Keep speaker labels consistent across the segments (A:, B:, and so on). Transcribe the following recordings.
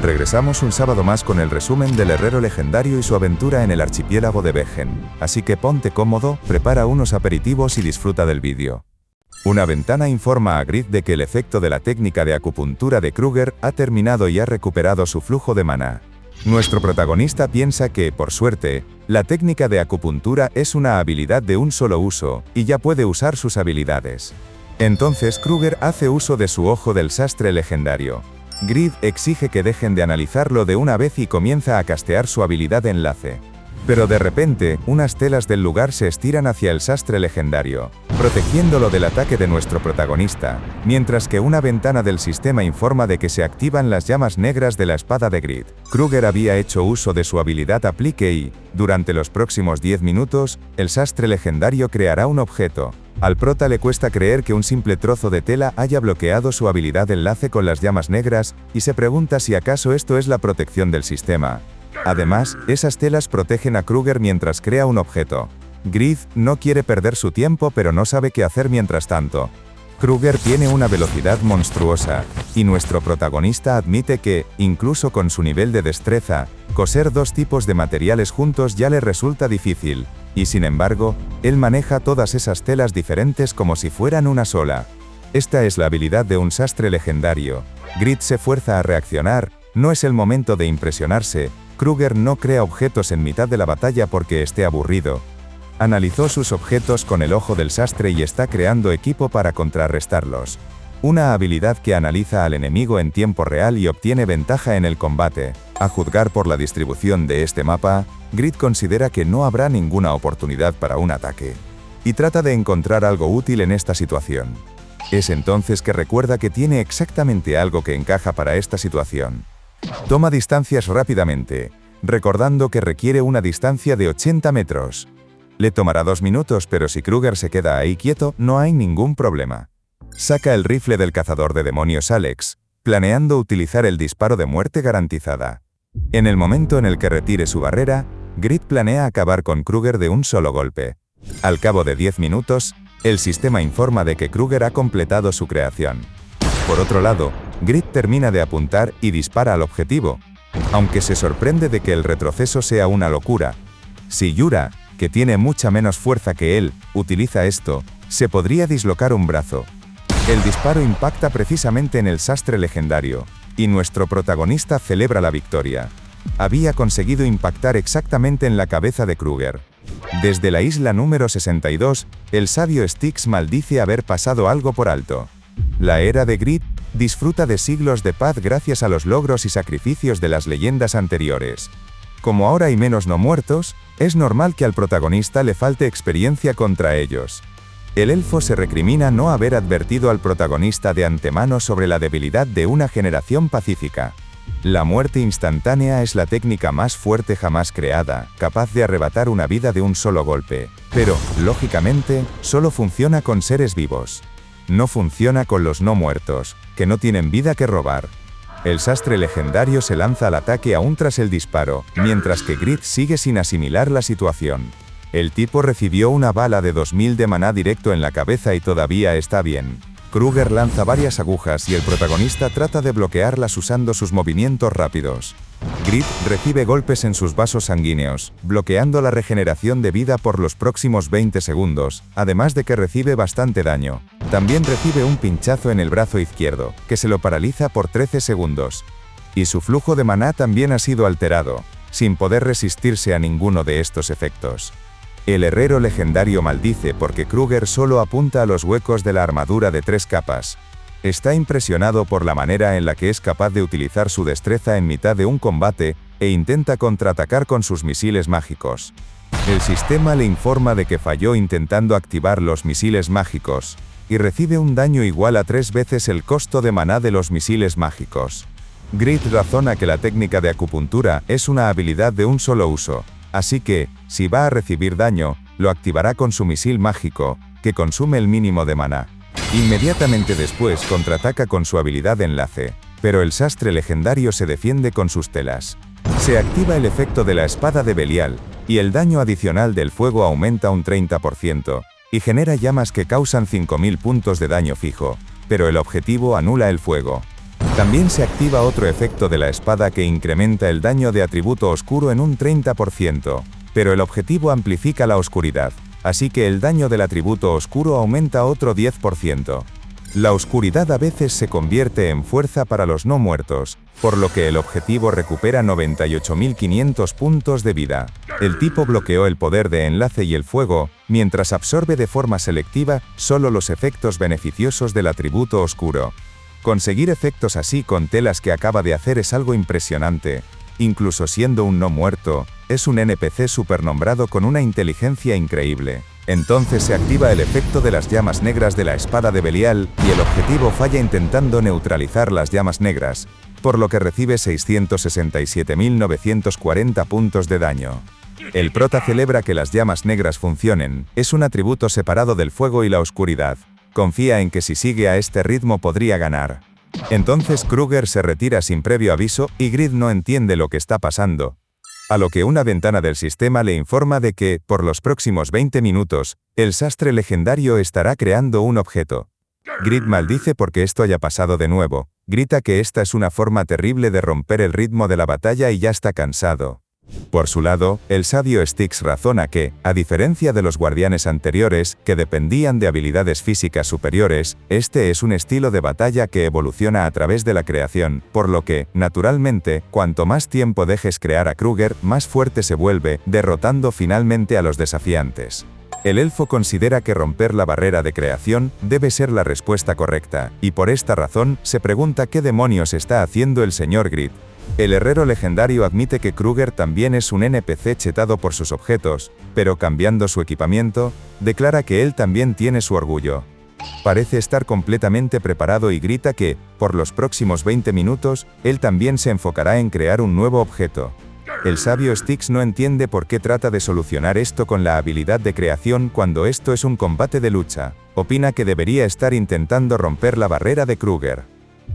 A: Regresamos un sábado más con el resumen del herrero legendario y su aventura en el archipiélago de Vegen. Así que ponte cómodo, prepara unos aperitivos y disfruta del vídeo. Una ventana informa a Grid de que el efecto de la técnica de acupuntura de Kruger ha terminado y ha recuperado su flujo de maná. Nuestro protagonista piensa que, por suerte, la técnica de acupuntura es una habilidad de un solo uso, y ya puede usar sus habilidades. Entonces Kruger hace uso de su ojo del sastre legendario. Grid exige que dejen de analizarlo de una vez y comienza a castear su habilidad de enlace. Pero de repente, unas telas del lugar se estiran hacia el sastre legendario, protegiéndolo del ataque de nuestro protagonista, mientras que una ventana del sistema informa de que se activan las llamas negras de la espada de Grid. Kruger había hecho uso de su habilidad aplique y, durante los próximos 10 minutos, el sastre legendario creará un objeto. Al prota le cuesta creer que un simple trozo de tela haya bloqueado su habilidad de enlace con las llamas negras, y se pregunta si acaso esto es la protección del sistema. Además, esas telas protegen a Kruger mientras crea un objeto. Grid no quiere perder su tiempo pero no sabe qué hacer mientras tanto. Kruger tiene una velocidad monstruosa, y nuestro protagonista admite que, incluso con su nivel de destreza, coser dos tipos de materiales juntos ya le resulta difícil, y sin embargo, él maneja todas esas telas diferentes como si fueran una sola. Esta es la habilidad de un sastre legendario. Grid se fuerza a reaccionar, no es el momento de impresionarse. Kruger no crea objetos en mitad de la batalla porque esté aburrido. Analizó sus objetos con el ojo del sastre y está creando equipo para contrarrestarlos. Una habilidad que analiza al enemigo en tiempo real y obtiene ventaja en el combate. A juzgar por la distribución de este mapa, Grid considera que no habrá ninguna oportunidad para un ataque, y trata de encontrar algo útil en esta situación. Es entonces que recuerda que tiene exactamente algo que encaja para esta situación. Toma distancias rápidamente, recordando que requiere una distancia de 80 metros. Le tomará 2 minutos, pero si Kruger se queda ahí quieto, no hay ningún problema. Saca el rifle del cazador de demonios Alex, planeando utilizar el disparo de muerte garantizada. En el momento en el que retire su barrera, Grid planea acabar con Kruger de un solo golpe. Al cabo de 10 minutos, el sistema informa de que Kruger ha completado su creación. Por otro lado, Grid termina de apuntar y dispara al objetivo, aunque se sorprende de que el retroceso sea una locura. Si Yura, que tiene mucha menos fuerza que él, utiliza esto, se podría dislocar un brazo. El disparo impacta precisamente en el sastre legendario, y nuestro protagonista celebra la victoria. Había conseguido impactar exactamente en la cabeza de Kruger. Desde la isla número 62, el sabio Styx maldice haber pasado algo por alto. La era de Grid disfruta de siglos de paz gracias a los logros y sacrificios de las leyendas anteriores. Como ahora hay menos no muertos, es normal que al protagonista le falte experiencia contra ellos. El elfo se recrimina no haber advertido al protagonista de antemano sobre la debilidad de una generación pacífica. La muerte instantánea es la técnica más fuerte jamás creada, capaz de arrebatar una vida de un solo golpe. Pero, lógicamente, solo funciona con seres vivos. No funciona con los no muertos, que no tienen vida que robar. El sastre legendario se lanza al ataque aún tras el disparo, mientras que Grid sigue sin asimilar la situación. El tipo recibió una bala de 2000 de maná directo en la cabeza y todavía está bien. Kruger lanza varias agujas y el protagonista trata de bloquearlas usando sus movimientos rápidos. Grid recibe golpes en sus vasos sanguíneos, bloqueando la regeneración de vida por los próximos 20 segundos, además de que recibe bastante daño. También recibe un pinchazo en el brazo izquierdo, que se lo paraliza por 13 segundos. Y su flujo de maná también ha sido alterado, sin poder resistirse a ninguno de estos efectos. El herrero legendario maldice porque Kruger solo apunta a los huecos de la armadura de 3 capas. Está impresionado por la manera en la que es capaz de utilizar su destreza en mitad de un combate, e intenta contraatacar con sus misiles mágicos. El sistema le informa de que falló intentando activar los misiles mágicos, y recibe un daño igual a 3 veces el costo de maná de los misiles mágicos. Grid razona que la técnica de acupuntura es una habilidad de un solo uso, así que, si va a recibir daño, lo activará con su misil mágico, que consume el mínimo de maná. Inmediatamente después contraataca con su habilidad de enlace, pero el sastre legendario se defiende con sus telas. Se activa el efecto de la espada de Belial, y el daño adicional del fuego aumenta un 30%, y genera llamas que causan 5000 puntos de daño fijo, pero el objetivo anula el fuego. También se activa otro efecto de la espada que incrementa el daño de atributo oscuro en un 30%, pero el objetivo amplifica la oscuridad, así que el daño del atributo oscuro aumenta otro 10%. La oscuridad a veces se convierte en fuerza para los no muertos, por lo que el objetivo recupera 98.500 puntos de vida. El tipo bloqueó el poder de enlace y el fuego, mientras absorbe de forma selectiva solo los efectos beneficiosos del atributo oscuro. Conseguir efectos así con telas que acaba de hacer es algo impresionante. Incluso siendo un no muerto, es un NPC supernombrado con una inteligencia increíble. Entonces se activa el efecto de las llamas negras de la espada de Belial, y el objetivo falla intentando neutralizar las llamas negras, por lo que recibe 667.940 puntos de daño. El prota celebra que las llamas negras funcionen, es un atributo separado del fuego y la oscuridad. Confía en que si sigue a este ritmo podría ganar. Entonces Kruger se retira sin previo aviso, y Grid no entiende lo que está pasando. A lo que una ventana del sistema le informa de que, por los próximos 20 minutos, el sastre legendario estará creando un objeto. Grid maldice porque esto haya pasado de nuevo, grita que esta es una forma terrible de romper el ritmo de la batalla y ya está cansado. Por su lado, el sabio Styx razona que, a diferencia de los guardianes anteriores, que dependían de habilidades físicas superiores, este es un estilo de batalla que evoluciona a través de la creación, por lo que, naturalmente, cuanto más tiempo dejes crear a Kruger, más fuerte se vuelve, derrotando finalmente a los desafiantes. El elfo considera que romper la barrera de creación debe ser la respuesta correcta, y por esta razón, se pregunta qué demonios está haciendo el señor Grid. El herrero legendario admite que Kruger también es un NPC chetado por sus objetos, pero cambiando su equipamiento, declara que él también tiene su orgullo. Parece estar completamente preparado y grita que, por los próximos 20 minutos, él también se enfocará en crear un nuevo objeto. El sabio Styx no entiende por qué trata de solucionar esto con la habilidad de creación cuando esto es un combate de lucha. Opina que debería estar intentando romper la barrera de Kruger.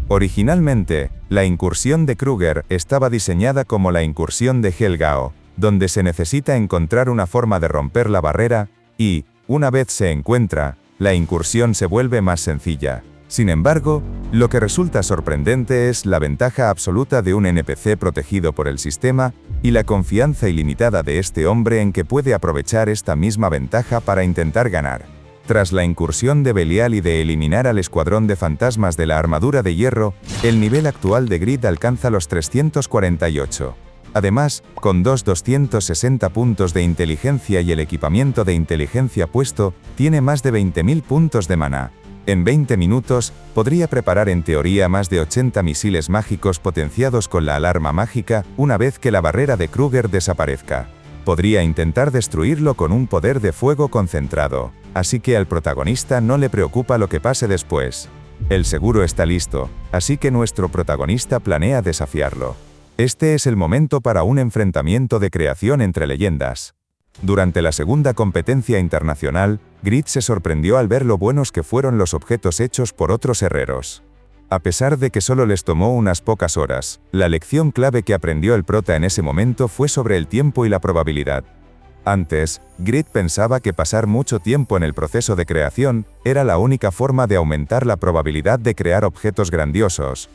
A: Originalmente, la incursión de Kruger estaba diseñada como la incursión de Helgao, donde se necesita encontrar una forma de romper la barrera, y, una vez se encuentra, la incursión se vuelve más sencilla. Sin embargo, lo que resulta sorprendente es la ventaja absoluta de un NPC protegido por el sistema, y la confianza ilimitada de este hombre en que puede aprovechar esta misma ventaja para intentar ganar. Tras la incursión de Belial y de eliminar al escuadrón de fantasmas de la armadura de hierro, el nivel actual de Grid alcanza los 348. Además, con 260 puntos de inteligencia y el equipamiento de inteligencia puesto, tiene más de 20.000 puntos de maná. En 20 minutos, podría preparar en teoría más de 80 misiles mágicos potenciados con la alarma mágica, una vez que la barrera de Kruger desaparezca. Podría intentar destruirlo con un poder de fuego concentrado, así que al protagonista no le preocupa lo que pase después. El seguro está listo, así que nuestro protagonista planea desafiarlo. Este es el momento para un enfrentamiento de creación entre leyendas. Durante la segunda competencia internacional, Grid se sorprendió al ver lo buenos que fueron los objetos hechos por otros herreros. A pesar de que solo les tomó unas pocas horas, la lección clave que aprendió el prota en ese momento fue sobre el tiempo y la probabilidad. Antes, Grid pensaba que pasar mucho tiempo en el proceso de creación era la única forma de aumentar la probabilidad de crear objetos grandiosos.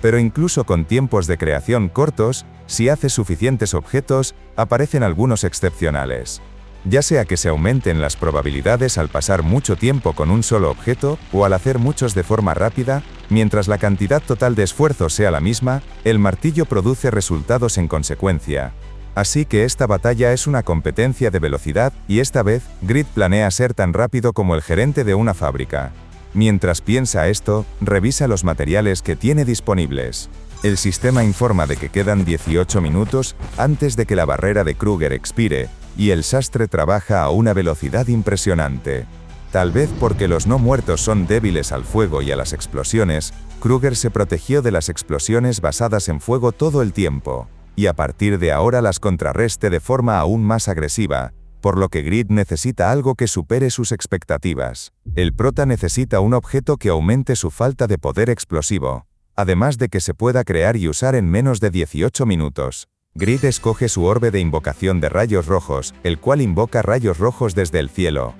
A: Pero incluso con tiempos de creación cortos, si haces suficientes objetos, aparecen algunos excepcionales. Ya sea que se aumenten las probabilidades al pasar mucho tiempo con un solo objeto, o al hacer muchos de forma rápida, mientras la cantidad total de esfuerzo sea la misma, el martillo produce resultados en consecuencia. Así que esta batalla es una competencia de velocidad, y esta vez, Grid planea ser tan rápido como el gerente de una fábrica. Mientras piensa esto, revisa los materiales que tiene disponibles. El sistema informa de que quedan 18 minutos antes de que la barrera de Kruger expire, y el sastre trabaja a una velocidad impresionante. Tal vez porque los no muertos son débiles al fuego y a las explosiones, Kruger se protegió de las explosiones basadas en fuego todo el tiempo, y a partir de ahora las contrarreste de forma aún más agresiva, por lo que Grid necesita algo que supere sus expectativas. El prota necesita un objeto que aumente su falta de poder explosivo, además de que se pueda crear y usar en menos de 18 minutos. Grid escoge su orbe de invocación de rayos rojos, el cual invoca rayos rojos desde el cielo.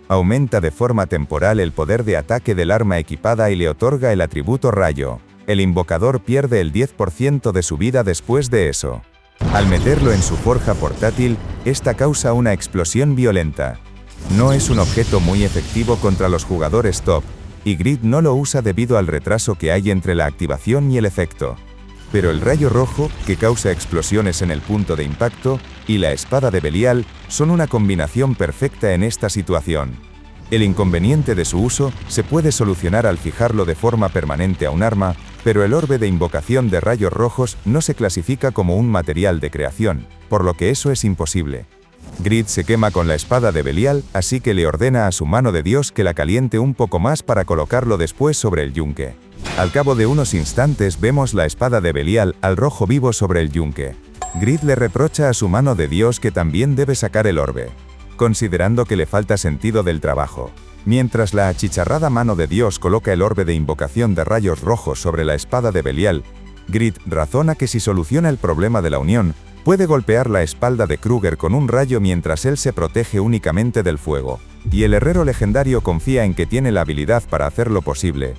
A: Aumenta de forma temporal el poder de ataque del arma equipada y le otorga el atributo rayo. el invocador pierde el 10% de su vida después de eso. Al meterlo en su forja portátil, esta causa una explosión violenta. No es un objeto muy efectivo contra los jugadores top, y Grid no lo usa debido al retraso que hay entre la activación y el efecto. Pero el rayo rojo, que causa explosiones en el punto de impacto, y la espada de Belial, son una combinación perfecta en esta situación. El inconveniente de su uso se puede solucionar al fijarlo de forma permanente a un arma, pero el orbe de invocación de rayos rojos no se clasifica como un material de creación, por lo que eso es imposible. Grid se quema con la espada de Belial, así que le ordena a su mano de Dios que la caliente un poco más para colocarlo después sobre el yunque. Al cabo de unos instantes vemos la espada de Belial al rojo vivo sobre el yunque. Grid le reprocha a su mano de Dios que también debe sacar el orbe, considerando que le falta sentido del trabajo. Mientras la achicharrada mano de Dios coloca el orbe de invocación de rayos rojos sobre la espada de Belial, Grid razona que si soluciona el problema de la unión, puede golpear la espalda de Kruger con un rayo mientras él se protege únicamente del fuego, y el herrero legendario confía en que tiene la habilidad para hacerlo posible.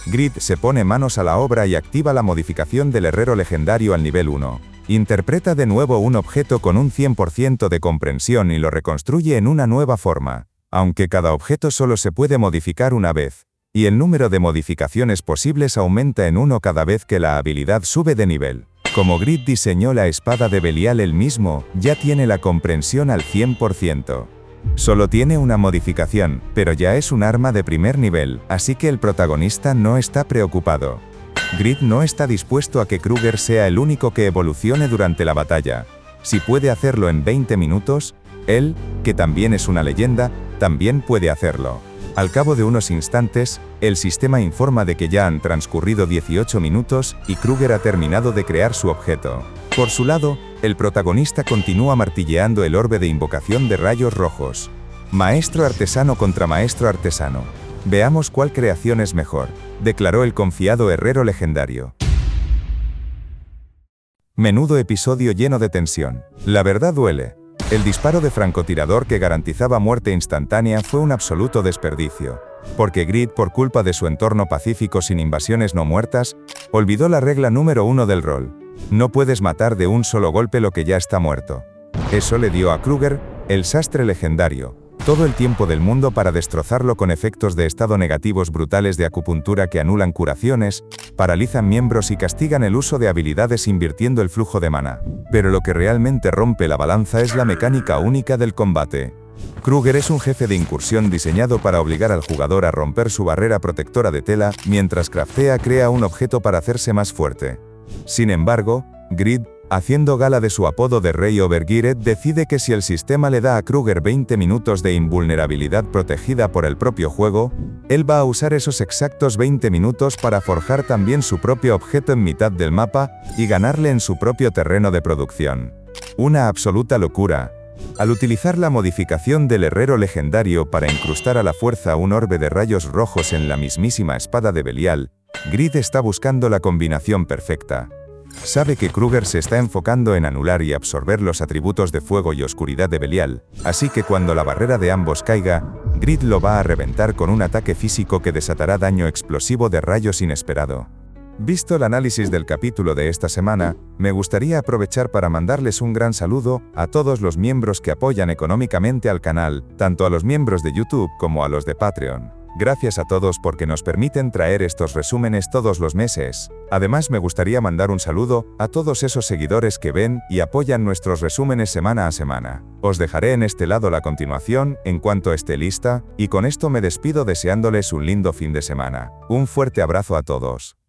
A: Grid se pone manos a la obra y activa la modificación del herrero legendario al nivel 1. Interpreta de nuevo un objeto con un 100% de comprensión y lo reconstruye en una nueva forma, aunque cada objeto solo se puede modificar una vez, y el número de modificaciones posibles aumenta en 1 cada vez que la habilidad sube de nivel. Como Grid diseñó la espada de Belial él mismo, ya tiene la comprensión al 100%. Solo tiene una modificación, pero ya es un arma de primer nivel, así que el protagonista no está preocupado. Grid no está dispuesto a que Kruger sea el único que evolucione durante la batalla. Si puede hacerlo en 20 minutos, él, que también es una leyenda, también puede hacerlo. Al cabo de unos instantes, el sistema informa de que ya han transcurrido 18 minutos y Kruger ha terminado de crear su objeto. Por su lado, el protagonista continúa martilleando el orbe de invocación de rayos rojos. Maestro artesano contra maestro artesano. Veamos cuál creación es mejor, declaró el confiado herrero legendario. Menudo episodio lleno de tensión. La verdad duele. El disparo de francotirador que garantizaba muerte instantánea fue un absoluto desperdicio, porque Grid, por culpa de su entorno pacífico sin invasiones no muertas, olvidó la regla número 1 del rol. No puedes matar de un solo golpe lo que ya está muerto. Eso le dio a Kruger, el sastre legendario, todo el tiempo del mundo para destrozarlo con efectos de estado negativos brutales de acupuntura que anulan curaciones, paralizan miembros y castigan el uso de habilidades invirtiendo el flujo de mana. Pero lo que realmente rompe la balanza es la mecánica única del combate. Kruger es un jefe de incursión diseñado para obligar al jugador a romper su barrera protectora de tela, mientras craftea crea un objeto para hacerse más fuerte. Sin embargo, Grid, haciendo gala de su apodo de Rey Overgeared, decide que si el sistema le da a Kruger 20 minutos de invulnerabilidad protegida por el propio juego, él va a usar esos exactos 20 minutos para forjar también su propio objeto en mitad del mapa y ganarle en su propio terreno de producción. Una absoluta locura. Al utilizar la modificación del herrero legendario para incrustar a la fuerza un orbe de rayos rojos en la mismísima espada de Belial, Grid está buscando la combinación perfecta. Sabe que Kruger se está enfocando en anular y absorber los atributos de fuego y oscuridad de Belial, así que cuando la barrera de ambos caiga, Grid lo va a reventar con un ataque físico que desatará daño explosivo de rayos inesperado. Visto el análisis del capítulo de esta semana, me gustaría aprovechar para mandarles un gran saludo a todos los miembros que apoyan económicamente al canal, tanto a los miembros de YouTube como a los de Patreon. Gracias a todos porque nos permiten traer estos resúmenes todos los meses. Además me gustaría mandar un saludo a todos esos seguidores que ven y apoyan nuestros resúmenes semana a semana. Os dejaré en este lado la continuación en cuanto esté lista, y con esto me despido deseándoles un lindo fin de semana. Un fuerte abrazo a todos.